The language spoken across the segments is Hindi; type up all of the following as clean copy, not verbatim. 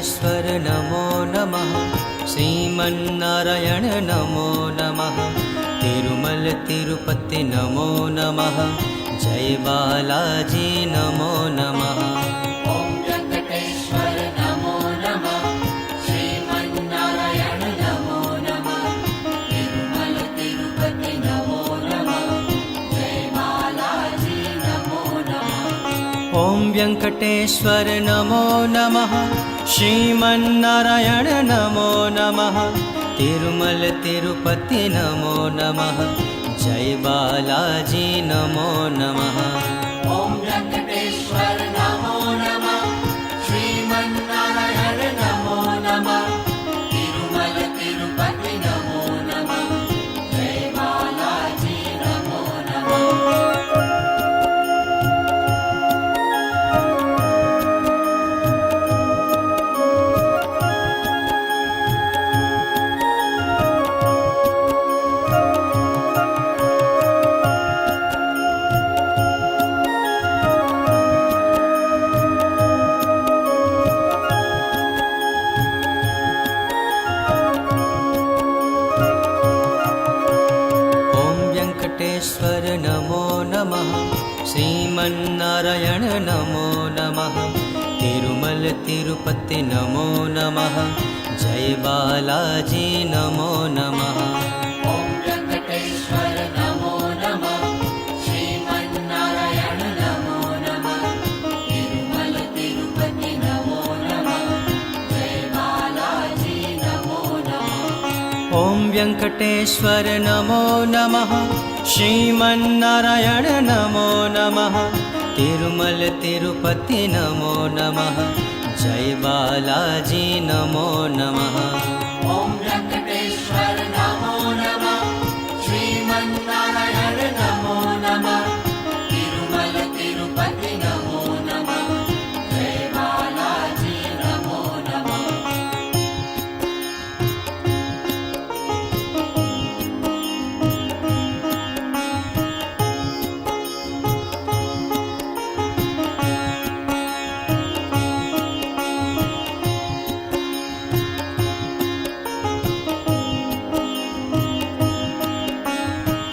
वेंकटेश्वर नमो नमः। श्रीमन्नारायण नमो नमः। तिरुमल तिरुपति नमो नमः। जय बालाजी नमो नमः। ओम वेंकटेश्वर नमो नमः। श्रीमन्नारायण नमो नमः। तिरुमल तिरुपति नमो नमः। जय बालाजी नमो नमः। ओम वेंकटेश्वर नमो नमः। श्रीमन्नारायण नमो नमः। तिरुमल तिरुपति नमो नमः। जय बालाजी नमो नमः। ओम वेंकटेश्वर नमो नमः। श्रीमन्नारायण नमो नमः। तिरुमल तिरुपति नमो नमः। जय बालाजी नमो नमः। वेंकटेश्वर नमो नमः। श्रीमन्नारायण नमो नमः। तिरुमल तिरुपति नमो नमः। जय बालाजी नमो नमः। ओम वेंकटेश्वर नमो नमः। श्रीमन्नारायण नमो नमः। तिरुमल तिरुपति नमो नमः। जय बालाजी नमो नमः। ओम वेंकटेश्वर नमो नमः। श्रीमन्नारायण नमो नमः। तिरुमल तिरुपति नमो नमः। जय बालाजी नमो नमः। ओम वेंकटेश्वर नमो नमः। श्रीमन्नारायण नमो नमः। तिरुमल तिरुपति नमो नमः। जय बालाजी नमो नमः।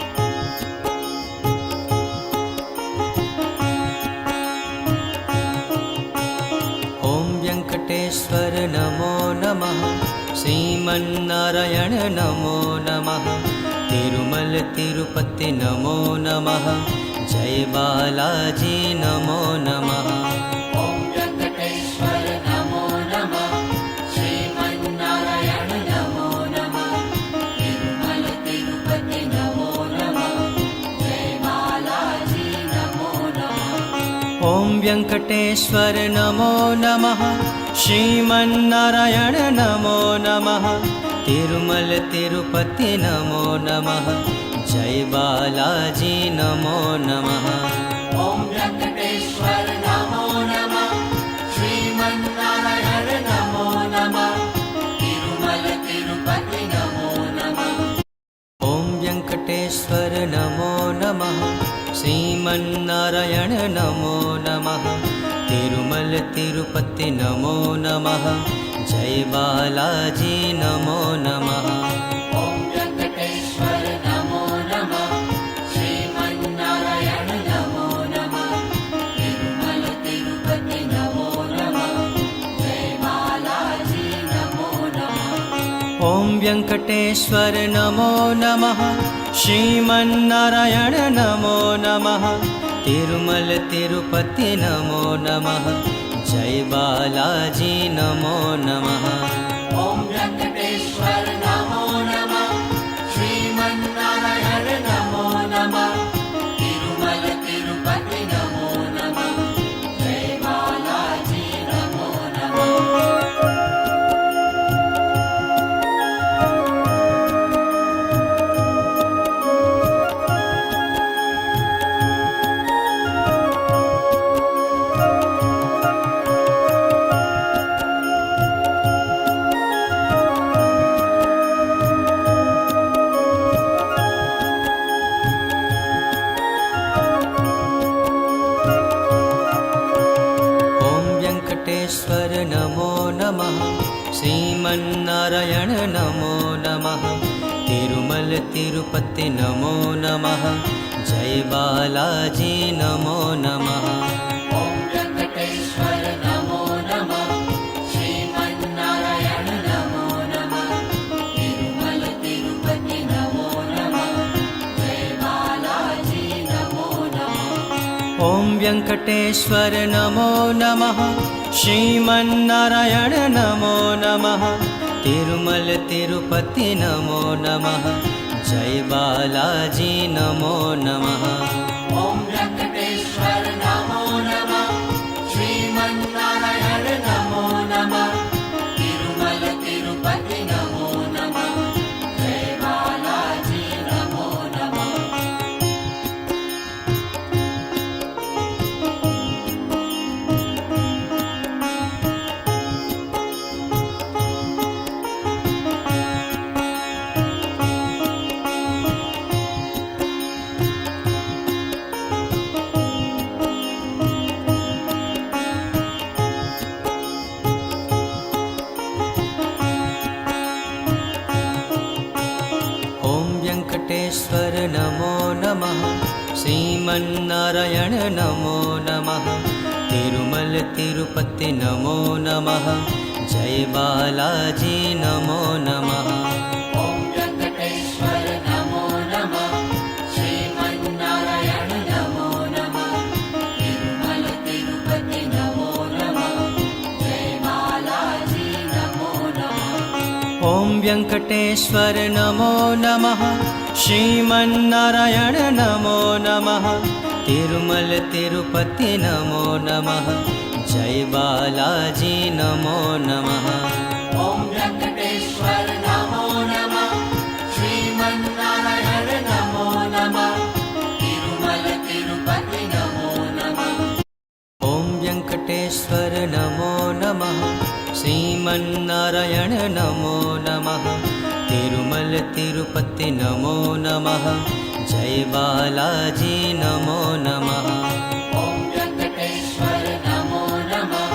ओम वेंकटेश्वर नमो नमः। श्रीमन्नारायण नमो नमः। तिरुमल तिरुपति नमो नमः। जय बालाजी नमो नमः। ओम वेंकटेश्वर नमो नमः। श्रीमन्नारायण नमो नमः। तिरुमल तिरुपति नमो नमः। जय बालाजी नमो नमः। ओम वेंकटेश्वर नमो नमः। श्रीमन्नारायण नमो नमः। तिरुमल तिरुपति नमो नमः। जय बालाजी नमो नमः। ओम वेंकटेश्वर नमो नमः। श्रीमन्नारायण नमो नमः। तिरुमल तिरुपति नमो नमः। ओम वेंकटेश्वर नमो नमः। श्रीमन्नारायण नमो नमः। तिरुमल तिरुपति नमो नमः। जय बालाजी नमो नमः। ओम वेंकटेश्वर नमो नमः। श्रीमन्नारायण नमो नमः। तिरुमल तिरुपति नमो नमः। जय बालाजी नमो नमः। ओम वेंकटेश्वर नमो नमः। श्रीमन्नारायण नमो नमः। तिरुमल तिरुपति नमो नमः। जय बालाजी नमो नमः। ओम वेंकटेश्वर नमो नमः। श्रीमन्नारायण नमो नमः। तिरुमल तिरुपति नमो नमः। जय बालाजी नमो नमः। वेङ्कटेश्वर नमो नमः। श्रीमन्नारायण नमो नमः। तिरुमल तिरुपति नमो नमः। जय बालाजी नमो नमः। ॐ वेङ्कटेश्वर नमो नमः। श्रीमन्नारायण नमो नमः। तिरुमल तिरुपति नमो नमः। जय बालाजी नमो नमः। ॐ वेङ्कटेश्वर नमो नमः। श्रीमन्नारायण नमो नमः। तिरुमल तिरुपति नमो नमः। जय बालाजी नमो नमः। ॐ वेङ्कटेश्वर नमो नमः। श्रीमन्नारायण नमो नमः। तिरुमल तिरुपति नमो नमः। जय बालाजी नमो नमः। ॐ वेङ्कटेश्वर नमो नमः। श्रीमन्नारायण नमो नमः। तिरुमल तिरुपति नमो नमः। जय बालाजी नमो नमः। ॐ वेङ्कटेश्वर नमो नमः। श्रीमन्नारायण नमो नमः। तिरुमल तिरुपति नमो नमः। जय बालाजी नमो नमः। ॐ वेङ्कटेश्वर नमो नमः। श्रीमन्नारायण नमो नमः। तिरुमल तिरुपति नमो नमः। जय बालाजी नमो नमः। ॐ वेङ्कटेश्वर नमो नमः। श्रीमन्नारायण नमो नमः। तिरुमल तिरुपति नमो नमः। ॐ वेङ्कटेश्वर नमो नमः। श्रीमन्नारायण नमो नमः। तिरुमल तिरुपति नमो नमः। जय बालाजी नमो नमः। ॐ वेङ्कटेश्वर नमो नमः।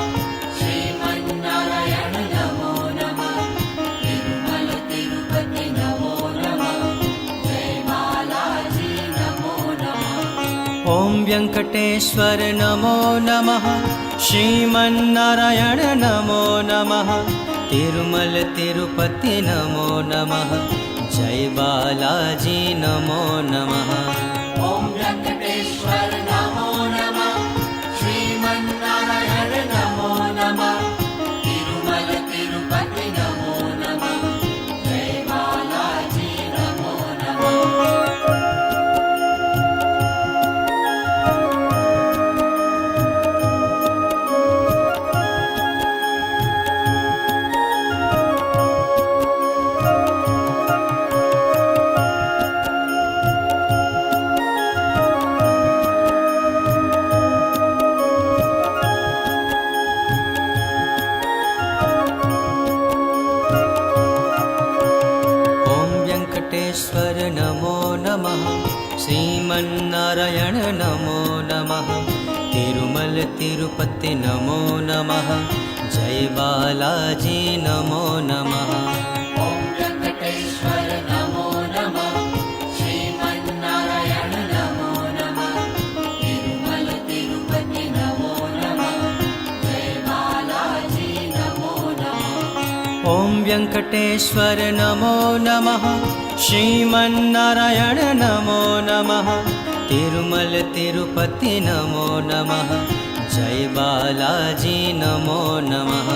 श्रीमन्नारायण नमो नमः। तिरुमल तिरुपति नमो नमः। जय बालाजी नमो नमः। ॐ वेङ्कटेश्वर नमो नमः। श्रीमन्नारायण नमो नमः। तिरुमल तिरुपति नमो नमः। जय बालाजी नमो नमः। ॐ वेङ्कटेश्वर नमो नमः। श्रीमन्नारायण नमो नमः। तिरुमल तिरुपति नमो नमः। जय बालाजी नमो नमः। ॐ वेङ्कटेश्वर नमो नमः। श्रीमन्नारायण नमो नमः। तिरुमल तिरुपति नमो नमः। जय बालाजी नमो नमः। ॐ वेङ्कटेश्वर नमो नमः। श्रीमन्नारायण नमो नमः। तिरुमल तिरुपति नमो नमः। जय बालाजी नमो नमः। ॐ वेङ्कटेश्वर नमो नमः। श्रीमन्नारायण नमो नमः। तिरुमल तिरुपति नमो नमः। जय बालाजी नमो नमः।